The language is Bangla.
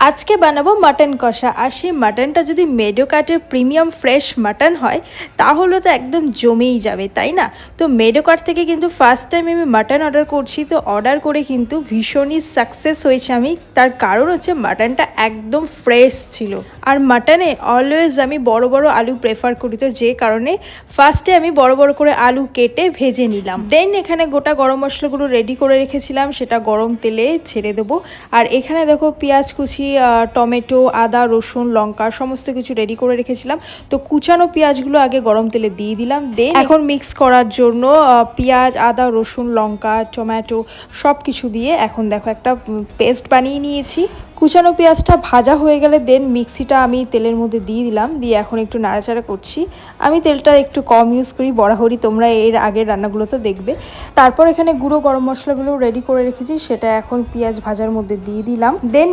আজকে বানাবো মাটন কষা। আর সেই মাটনটা যদি মেডো কাটের প্রিমিয়াম ফ্রেশ মাটন হয় তাহলে তো একদম জমেই যাবে, তাই না? তো মেডো কাট থেকে কিন্তু ফার্স্ট টাইম আমি মাটন অর্ডার করছি। তো অর্ডার করে কিন্তু ভীষণই সাকসেস হয়েছে আমি। তার কারণ হচ্ছে মাটনটা একদম ফ্রেশ ছিল। আর মাটনে অলওয়েজ আমি বড় বড় আলু প্রেফার করি, তো যে কারণে ফার্স্টে আমি বড় বড় করে আলু কেটে ভেজে নিলাম। দেন এখানে গোটা গরম মশলাগুলো রেডি করে রেখেছিলাম, সেটা গরম তেলে ছেড়ে দেবো। আর এখানে দেখো পেঁয়াজ কুচি, টমেটো, আদা, রসুন, লঙ্কা সমস্ত কিছু রেডি করে রেখেছিলাম। তো কুচানো পেঁয়াজগুলো আগে গরম তেলে দিয়ে দিলাম। দেন এখন মিক্স করার জন্য পেঁয়াজ, আদা, রসুন, লঙ্কা, টমেটো সব কিছু দিয়ে এখন দেখো একটা পেস্ট বানিয়ে নিয়েছি। কুচানো পেঁয়াজটা ভাজা হয়ে গেলে দেন মিক্সিটা আমি তেলের মধ্যে দিয়ে দিলাম, দিয়ে এখন একটু নাড়াচাড়া করছি। আমি তেলটা একটু কম ইউজ করি বরাবরই, তোমরা এর আগের রান্নাগুলো তো দেখবে। তারপর এখানে গুঁড়ো গরম মশলাগুলো রেডি করে রেখেছি, সেটা এখন পেঁয়াজ ভাজার মধ্যে দিয়ে দিলাম। দেন